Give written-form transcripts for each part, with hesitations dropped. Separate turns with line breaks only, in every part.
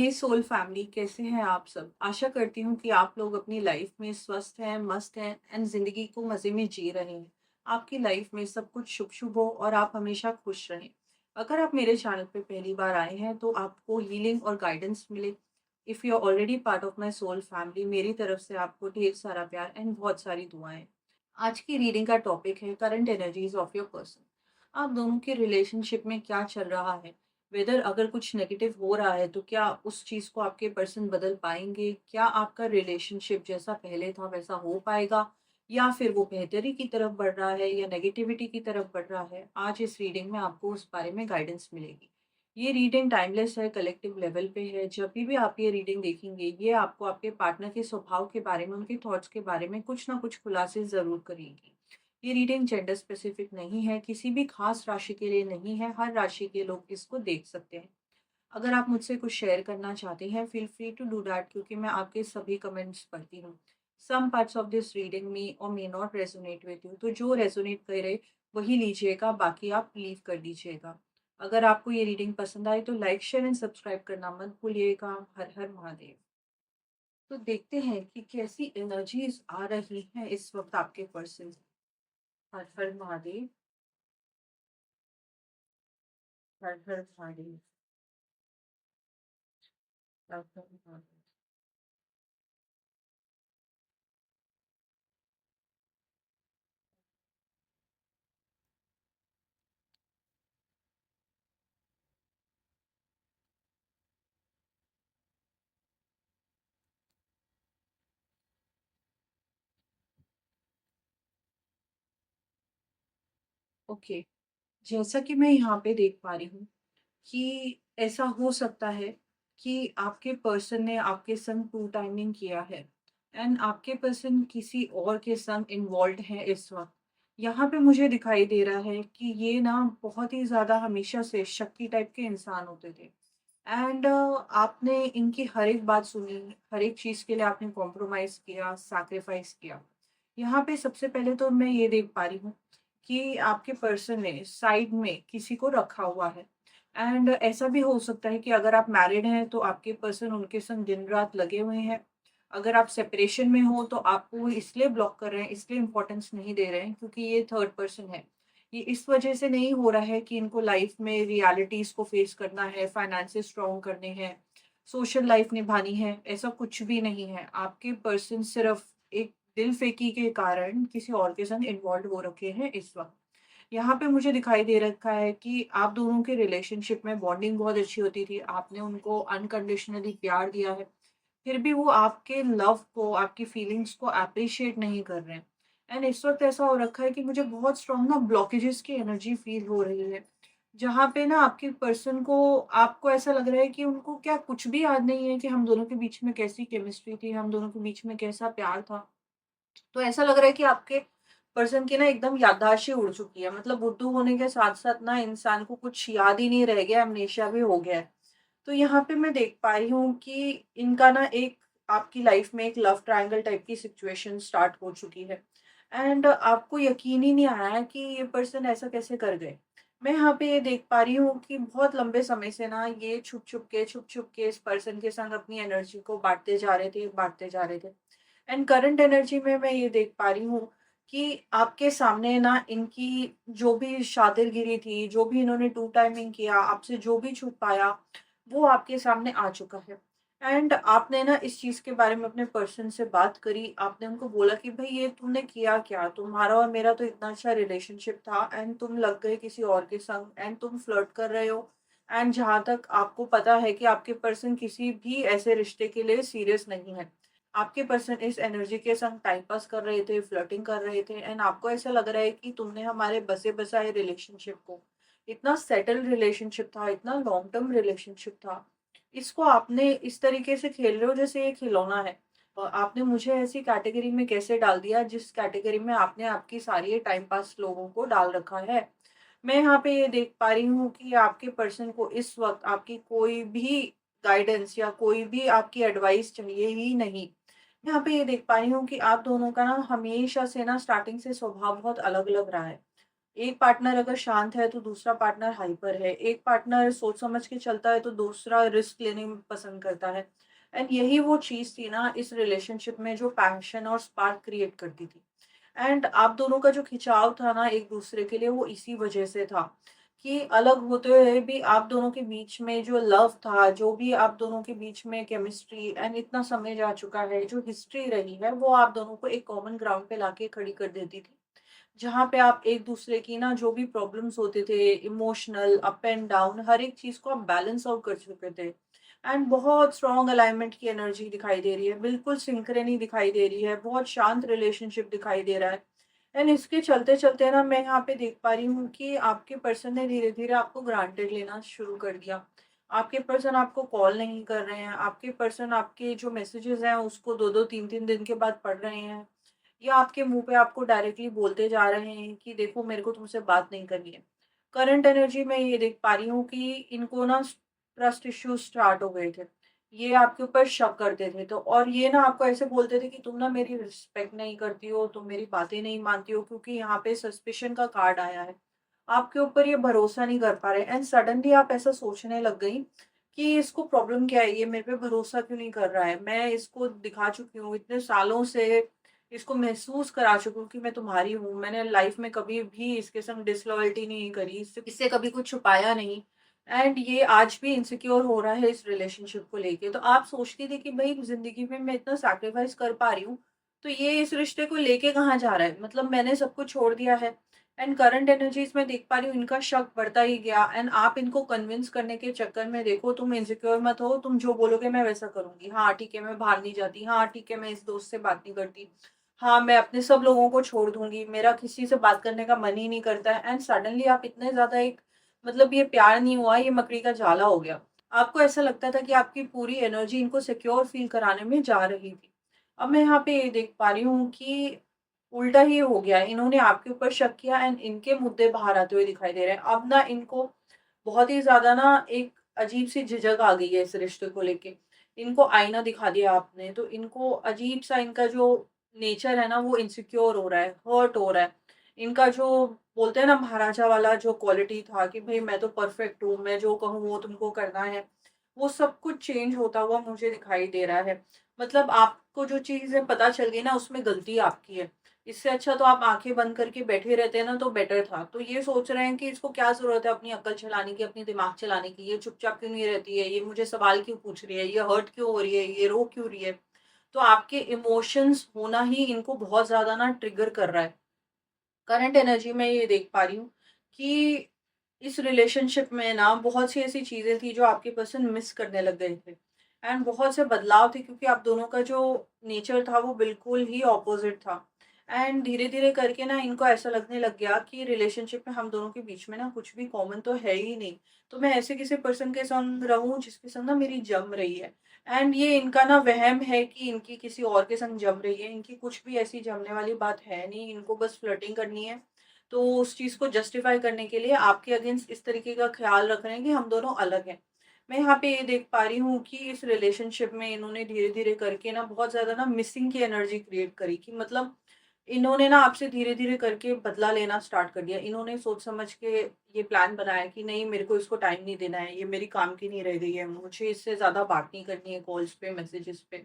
हे soul family, कैसे हैं आप सब? आशा करती हूँ कि आप लोग अपनी लाइफ में स्वस्थ हैं, मस्त हैं एंड ज़िंदगी को मज़े में जी रहे हैं। आपकी लाइफ में सब कुछ शुभ-शुभ हो और आप हमेशा खुश रहें। अगर आप मेरे चैनल पे पहली बार आए हैं तो आपको हीलिंग और गाइडेंस मिले। If you are already part of my soul family, मेरी तरफ से आपको ढेर सारा प्यार एंड बहुत सारी दुआएँ। आज की रीडिंग का टॉपिक है current energies of your person. आप दोनों के रिलेशनशिप में क्या चल रहा है? वेदर अगर कुछ नेगेटिव हो रहा है तो क्या उस चीज़ को आपके पर्सन बदल पाएँगे? क्या आपका रिलेशनशिप जैसा पहले था वैसा हो पाएगा? या फिर वो बेहतरी की तरफ बढ़ रहा है या नेगेटिविटी की तरफ बढ़ रहा है? आज इस रीडिंग में आपको उस बारे में गाइडेंस मिलेगी। ये रीडिंग टाइमलेस है, कलेक्टिव लेवल पे है। जब भी आप ये रीडिंग देखेंगे, ये आपको आपके पार्टनर के स्वभाव के बारे में, उनके थॉट्स के बारे में कुछ ना कुछ खुलासे ज़रूर करेगी। ये रीडिंग जेंडर स्पेसिफिक नहीं है, किसी भी खास राशि के लिए नहीं है, हर राशि के लोग इसको देख सकते हैं। अगर आप मुझसे कुछ शेयर करना चाहते हैं, feel free to do that क्योंकि मैं आपके सभी कमेंट्स पढ़ती हूँ। Some parts of this reading may और may not resonate with you, तो जो रेजोनेट करे वही लीजिएगा, बाकी आप लीव कर दीजिएगा। अगर आपको ये रीडिंग पसंद आए तो लाइक, शेयर एंड सब्सक्राइब करना मत भूलिएगा। हर हर महादेव। तो देखते हैं कि कैसी एनर्जीज आ रही हैं इस वक्त आपके पर्सन। हर हर महादेव। हर हर महादेव। हर हर महादेव। ओके, जैसा कि मैं यहाँ पे देख पा रही हूँ कि ऐसा हो सकता है कि आपके पर्सन ने आपके संग टू टाइमिंग किया है एंड आपके पर्सन किसी और के संग इन्वॉल्व है इस वक्त। यहाँ पे मुझे दिखाई दे रहा है कि ये ना बहुत ही ज़्यादा हमेशा से शक्ति टाइप के इंसान होते थे एंड आपने इनकी हर एक बात सुनी, हर एक चीज़ के लिए आपने कॉम्प्रोमाइज़ किया, सैक्रिफाइस किया। यहाँ पे सबसे पहले तो मैं ये देख पा रही हूँ कि आपके पर्सन ने साइड में किसी को रखा हुआ है एंड ऐसा भी हो सकता है कि अगर आप मैरिड हैं तो आपके पर्सन उनके संग दिन रात लगे हुए हैं। अगर आप सेपरेशन में हो तो आपको वो इसलिए ब्लॉक कर रहे हैं, इसलिए इम्पोर्टेंस नहीं दे रहे हैं क्योंकि ये थर्ड पर्सन है। ये इस वजह से नहीं हो रहा है कि इनको लाइफ में रियलिटीज़ को फेस करना है, फाइनेंसेस स्ट्रॉन्ग करने हैं, सोशल लाइफ निभानी है, ऐसा कुछ भी नहीं है। आपके पर्सन सिर्फ एक दिल फेंकी के कारण किसी और के संग इन्वॉल्व हो रखे हैं इस वक़्त। यहाँ पे मुझे दिखाई दे रखा है कि आप दोनों के रिलेशनशिप में बॉन्डिंग बहुत अच्छी होती थी। आपने उनको अनकंडीशनली प्यार दिया है, फिर भी वो आपके लव को, आपकी फीलिंग्स को एप्रिशिएट नहीं कर रहे हैं। एंड इस वक़्त ऐसा हो रखा है कि मुझे बहुत स्ट्रॉन्ग ना ब्लॉकेजेस की एनर्जी फ़ील हो रही है। जहाँ पे ना आपके पर्सन को आपको ऐसा लग रहा है कि उनको क्या कुछ भी याद नहीं है कि हम दोनों के बीच में कैसी केमिस्ट्री थी, हम दोनों के बीच में कैसा प्यार था। तो ऐसा लग रहा है कि आपके पर्सन की ना एकदम याददाश्त ही उड़ चुकी है। मतलब बुद्धू होने के साथ-साथ ना इंसान को कुछ याद ही नहीं रह गया, अमनेशिया भी हो गया है। तो यहाँ पे मैं देख पा रही हूँ कि इनका ना एक आपकी लाइफ में एक लव ट्रायंगल टाइप की सिचुएशन स्टार्ट हो चुकी है एंड आपको यकीन ही नहीं आया है कि ये पर्सन ऐसा कैसे कर गए। मैं यहाँ पे ये देख पा रही हूँ कि बहुत लंबे समय से ना ये छुप-छुप के इस पर्सन के संग अपनी एनर्जी को बाँटते जा रहे थे। एंड करंट एनर्जी में मैं ये देख पा रही हूँ कि आपके सामने ना इनकी जो भी शातिरगिरी थी, जो भी इन्होंने टू टाइमिंग किया, आपसे जो भी छुप पाया, वो आपके सामने आ चुका है। एंड आपने ना इस चीज़ के बारे में अपने पर्सन से बात करी, आपने उनको बोला कि भई ये तुमने किया क्या? तुम्हारा और मेरा तो इतना अच्छा रिलेशनशिप था एंड तुम लग गए किसी और के संग एंड तुम फ्लर्ट कर रहे हो। एंड जहाँ तक आपको पता है कि आपके पर्सन किसी भी ऐसे रिश्ते के लिए सीरियस नहीं है। आपके पर्सन इस एनर्जी के संग टाइम पास कर रहे थे, फ्लर्टिंग कर रहे थे एंड आपको ऐसा लग रहा है कि तुमने हमारे बसे-बसाए रिलेशनशिप को, इतना सेटल्ड रिलेशनशिप था, इतना लॉन्ग टर्म रिलेशनशिप था, इसको आपने इस तरीके से खेल रहे हो जैसे ये खिलौना है। आपने मुझे ऐसी कैटेगरी में कैसे डाल दिया जिस कैटेगरी में आपने आपकी सारी टाइम पास लोगों को डाल रखा है। मैं यहाँ पे ये देख पा रही हूँ कि आपके पर्सन को इस वक़्त आपकी कोई भी गाइडेंस या कोई भी आपकी एडवाइस चाहिए ही नहीं। यहाँ पे ये देख पा रही हूँ कि आप दोनों का ना हमेशा से ना स्टार्टिंग से स्वभाव बहुत अलग-अलग रहा है। एक पार्टनर अगर शांत है तो दूसरा पार्टनर हाइपर है, एक पार्टनर सोच समझ के चलता है तो दूसरा रिस्क लेने में पसंद करता है। एंड यही वो चीज़ थी ना इस रिलेशनशिप में जो पैशन और स्पार्क क्रिएट करती थी। एंड आप दोनों का जो खिंचाव था ना एक दूसरे के लिए वो इसी वजह से था कि अलग होते हुए भी आप दोनों के बीच में जो लव था, जो भी आप दोनों के बीच में केमिस्ट्री एंड इतना समय जा चुका है, जो हिस्ट्री रही है, वो आप दोनों को एक कॉमन ग्राउंड पे लाके खड़ी कर देती थी। जहाँ पे आप एक दूसरे की ना जो भी प्रॉब्लम्स होते थे, इमोशनल अप एंड डाउन, हर एक चीज़ को आप बैलेंस आउट कर चुके थे। एंड बहुत स्ट्रॉन्ग अलाइनमेंट की एनर्जी दिखाई दे रही है, बिल्कुल सिंक्रोनी दिखाई दे रही है, बहुत शांत रिलेशनशिप दिखाई दे रहा है। एंड इसके चलते-चलते ना मैं यहाँ पे देख पा रही हूँ कि आपके पर्सन ने धीरे-धीरे आपको ग्रांटेड लेना शुरू कर दिया। आपके पर्सन आपको कॉल नहीं कर रहे हैं, आपके पर्सन आपके जो मैसेजेस हैं उसको 2-2 3-3 दिन के बाद पढ़ रहे हैं, या आपके मुँह पे आपको डायरेक्टली बोलते जा रहे हैं कि देखो मेरे को तुमसे बात नहीं करनी है। करंट एनर्जी में ये देख पा रही हूँ कि इनको ना ट्रस्ट इश्यूज़ स्टार्ट हो गए थे। ये आपके ऊपर शक करते थे, तो और ये ना आपको ऐसे बोलते थे कि तुम ना मेरी रिस्पेक्ट नहीं करती हो, तुम मेरी बातें नहीं मानती हो, क्योंकि यहाँ पे सस्पिशन का कार्ड आया है। आपके ऊपर ये भरोसा नहीं कर पा रहे एंड सडनली आप ऐसा सोचने लग गई कि इसको प्रॉब्लम क्या है? ये मेरे पे भरोसा क्यों नहीं कर रहा है? मैं इसको दिखा चुकी हूँ इतने सालों से, इसको महसूस करा चुकी हूँ कि मैं तुम्हारी हूँ। मैंने लाइफ में कभी भी इसके संग डिसलॉयल्टी नहीं करी, इससे इससे कभी कुछ छुपाया नहीं। एंड ये आज भी इनसिक्योर हो रहा है इस रिलेशनशिप को लेके। तो आप सोचती थी कि भई ज़िंदगी में मैं इतना सैक्रिफाइस कर पा रही हूँ, तो ये इस रिश्ते को लेके कहाँ जा रहा है? मतलब मैंने सब कुछ छोड़ दिया है। एंड करंट एनर्जीज़ में देख पा रही हूँ इनका शक बढ़ता ही गया एंड आप इनको कन्विंस करने के चक्कर में देखो तुम इनसिक्योर मत हो, तुम जो बोलोगे मैं वैसा करूँगी। हाँ, ठीक है, मैं बाहर नहीं जाती। हाँ, ठीक है, मैं इस दोस्त से बात नहीं करती। हाँ, मैं अपने सब लोगों को छोड़ दूँगी, मेरा किसी से बात करने का मन ही नहीं करता है एंड सडनली आप इतने ज़्यादा एक, मतलब ये प्यार नहीं हुआ, ये मकड़ी का जाला हो गया। आपको ऐसा लगता था कि आपकी पूरी एनर्जी इनको सिक्योर फ़ील कराने में जा रही थी। अब मैं यहाँ पे ये देख पा रही हूँ कि उल्टा ही हो गया है, इन्होंने आपके ऊपर शक किया एंड इनके मुद्दे बाहर आते हुए दिखाई दे रहे हैं। अब ना इनको बहुत ही ज़्यादा ना एक अजीब-सी झिझक आ गई है इस रिश्ते को लेके। इनको आईना दिखा दिया आपने, तो इनको अजीब-सा इनका जो नेचर है ना वो इनसिक्योर हो रहा है, हर्ट हो रहा है। इनका जो बोलते हैं ना महाराजा वाला जो क्वालिटी था कि भई मैं तो परफेक्ट हूँ, मैं जो कहूँ वो तुमको करना है, वो सब कुछ चेंज होता हुआ मुझे दिखाई दे रहा है। मतलब आपको जो चीज़ें पता चल गई ना उसमें गलती आपकी है। इससे अच्छा तो आप आँखें बंद करके बैठे रहते ना तो बेटर था। तो ये सोच रहे हैं कि इसको क्या ज़रूरत है अपनी अक्ल चलाने की, अपनी दिमाग चलाने की, ये चुपचाप क्यों नहीं रहती है, ये मुझे सवाल क्यों पूछ रही है, ये हर्ट क्यों हो रही है, ये रो क्यों रही है। तो आपके इमोशंस होना ही इनको बहुत ज़्यादा ना ट्रिगर कर रहा है। करंट एनर्जी में ये देख पा रही हूँ कि इस रिलेशनशिप में ना बहुत सी ऐसी चीज़ें थी जो आपके पर्सन मिस करने लग गए थे एंड बहुत से बदलाव थे क्योंकि आप दोनों का जो नेचर था वो बिल्कुल ही ऑपोजिट था। एंड धीरे धीरे करके ना इनको ऐसा लगने लग गया कि रिलेशनशिप में हम दोनों के बीच में ना कुछ भी कॉमन तो है ही नहीं, तो मैं ऐसे किसी पर्सन के संग रहूं जिसके संग ना मेरी जम रही है। एंड ये इनका ना वहम है कि इनकी किसी और के संग जम रही है, इनकी कुछ भी ऐसी जमने वाली बात है नहीं, इनको बस फ्लर्टिंग करनी है। तो उस चीज़ को जस्टिफ़ाई करने के लिए आपके अगेंस्ट इस तरीके का ख़्याल रख रहे हैं कि हम दोनों अलग हैं। मैं यहाँ पे ये देख पा रही हूँ कि इस रिलेशनशिप में इन्होंने धीरे-धीरे करके ना बहुत ज़्यादा ना मिसिंग की एनर्जी क्रिएट करी कि मतलब इन्होंने ना आपसे धीरे-धीरे करके बदला लेना स्टार्ट कर दिया। इन्होंने सोच समझ के ये प्लान बनाया कि नहीं मेरे को इसको टाइम नहीं देना है, ये मेरी काम की नहीं रह गई है, मुझे इससे ज़्यादा बात नहीं करनी है कॉल्स पे, मैसेजेस पे।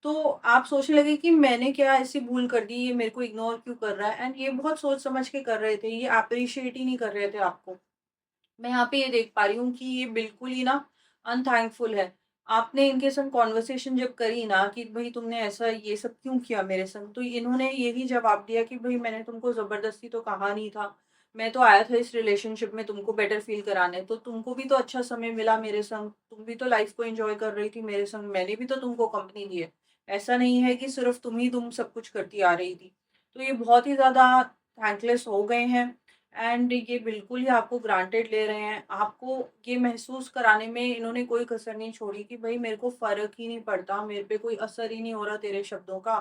तो आप सोचने लगे कि मैंने क्या ऐसी भूल कर दी, ये मेरे को इग्नोर क्यों कर रहा है एंड ये बहुत सोच समझ के कर रहे थे, ये एप्रिशिएट ही नहीं कर रहे थे आपको। मैं यहाँ पे ये देख पा रही हूँ कि ये बिल्कुल ही ना अनथैंकफुल है। आपने इनके संग कन्वर्सेशन जब करी ना कि भई तुमने ऐसा ये सब क्यों किया मेरे संग? तो इन्होंने यही जवाब दिया कि भई मैंने तुमको ज़बरदस्ती तो कहा नहीं था। मैं तो आया था इस रिलेशनशिप में तुमको बेटर फ़ील कराने, तो तुमको भी तो अच्छा समय मिला मेरे संग, तुम भी तो लाइफ़ को एन्जॉय कर रही थी मेरे संग, मैंने भी तो तुमको कंपनी दी है। ऐसा नहीं है कि सिर्फ़ तुम सब कुछ करती आ रही थी। तो ये बहुत ही ज़्यादा थैंकलेस हो गए हैं एंड ये बिल्कुल ही आपको ग्रांटेड ले रहे हैं। आपको ये महसूस कराने में इन्होंने कोई कसर नहीं छोड़ी कि भई मेरे को फ़र्क ही नहीं पड़ता, मेरे पे कोई असर ही नहीं हो रहा तेरे शब्दों का।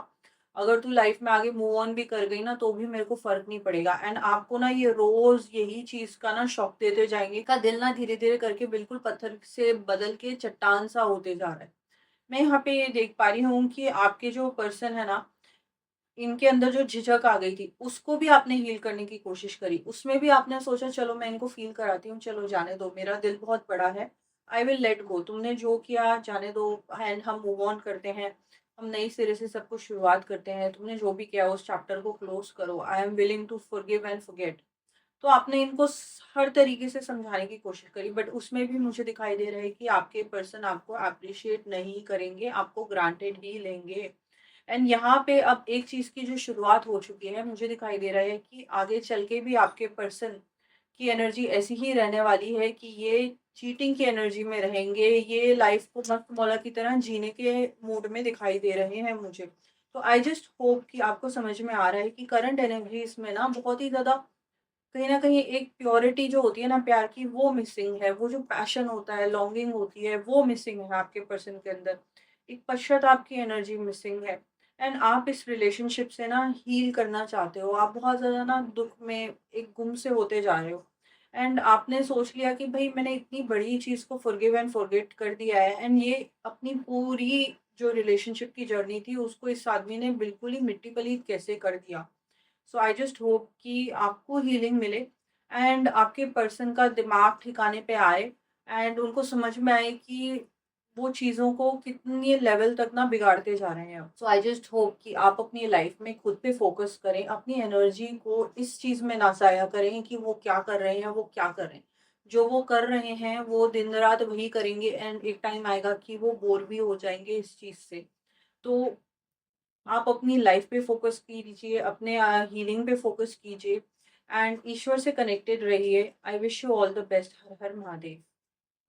अगर तू लाइफ़ में आगे मूव ऑन भी कर गई ना तो भी मेरे को फ़र्क नहीं पड़ेगा एंड आपको ना ये रोज़ यही चीज़ का ना शॉक देते जाएँगे। का दिल ना धीरे-धीरे करके बिल्कुल पत्थर से बदल के चट्टान सा होते जा रहा है। मैं यहाँ पे ये देख पा रही हूँ कि आपके जो पर्सन है ना इनके अंदर जो झिझक आ गई थी, उसको भी आपने हील करने की कोशिश करी। उसमें भी आपने सोचा चलो मैं इनको फ़ील कराती हूँ, चलो जाने दो, मेरा दिल बहुत बड़ा है, आई विल लेट गो। तुमने जो किया जाने दो एंड हम मूव ऑन करते हैं। हम नई सिरे से सब कुछ शुरुआत करते हैं। तुमने जो भी किया उस चैप्टर को क्लोज़ करो। I am willing to forgive and forget. तो आपने इनको हर तरीके से समझाने की कोशिश करी, बट उसमें भी मुझे दिखाई दे रहा है कि आपके पर्सन आपको अप्रिशिएट नहीं करेंगे, आपको ग्रांटेड ही लेंगे। एंड यहाँ पे अब एक चीज़ की जो शुरुआत हो चुकी है, मुझे दिखाई दे रहा है कि आगे चल के भी आपके पर्सन की एनर्जी ऐसी ही रहने वाली है कि ये चीटिंग की एनर्जी में रहेंगे, ये लाइफ को मस्त मौला की तरह जीने के मूड में दिखाई दे रहे हैं मुझे। तो आई जस्ट होप कि आपको समझ में आ रहा है कि करंट एनर्जीज में ना बहुत ही ज़्यादा कहीं न कहीं एक प्योरिटी जो होती है ना प्यार की, वो मिसिंग है। वो जो पैशन होता है, लॉन्गिंग होती है, वो मिसिंग है आपके पर्सन के अंदर। एक पश्चाताप की एनर्जी मिसिंग है एंड आप इस रिलेशनशिप से ना हील करना चाहते हो। आप बहुत ज़्यादा ना दुःख में एक गुम से होते जा रहे हो एंड आपने सोच लिया कि भई मैंने इतनी बड़ी चीज़ को फ़ॉरगिव एंड फ़ॉरगेट कर दिया है एंड ये अपनी पूरी जो रिलेशनशिप की जर्नी थी, उसको इस आदमी ने बिल्कुल ही मिट्टी-पलीत कैसे कर दिया। सो आई जस्ट होप कि आपको हीलिंग मिले एंड आपके पर्सन का दिमाग ठिकाने पे आए एंड उनको समझ में आए कि वो चीज़ों को कितनी लेवल तक ना बिगाड़ते जा रहे हैं। सो आई जस्ट होप कि आप अपनी लाइफ में खुद पे फोकस करें, अपनी एनर्जी को इस चीज़ में ना ज़ाया करें कि वो क्या कर रहे हैं, वो क्या कर रहे हैं। जो वो कर रहे हैं वो दिन रात वही करेंगे एंड एक टाइम आएगा कि वो बोर भी हो जाएंगे इस चीज़ से। तो आप अपनी लाइफ पे फोकस कीजिए, अपने हीलिंग पे फोकस कीजिए एंड ईश्वर से कनेक्टेड रहिए। I wish you all the best. Her her Mahadev.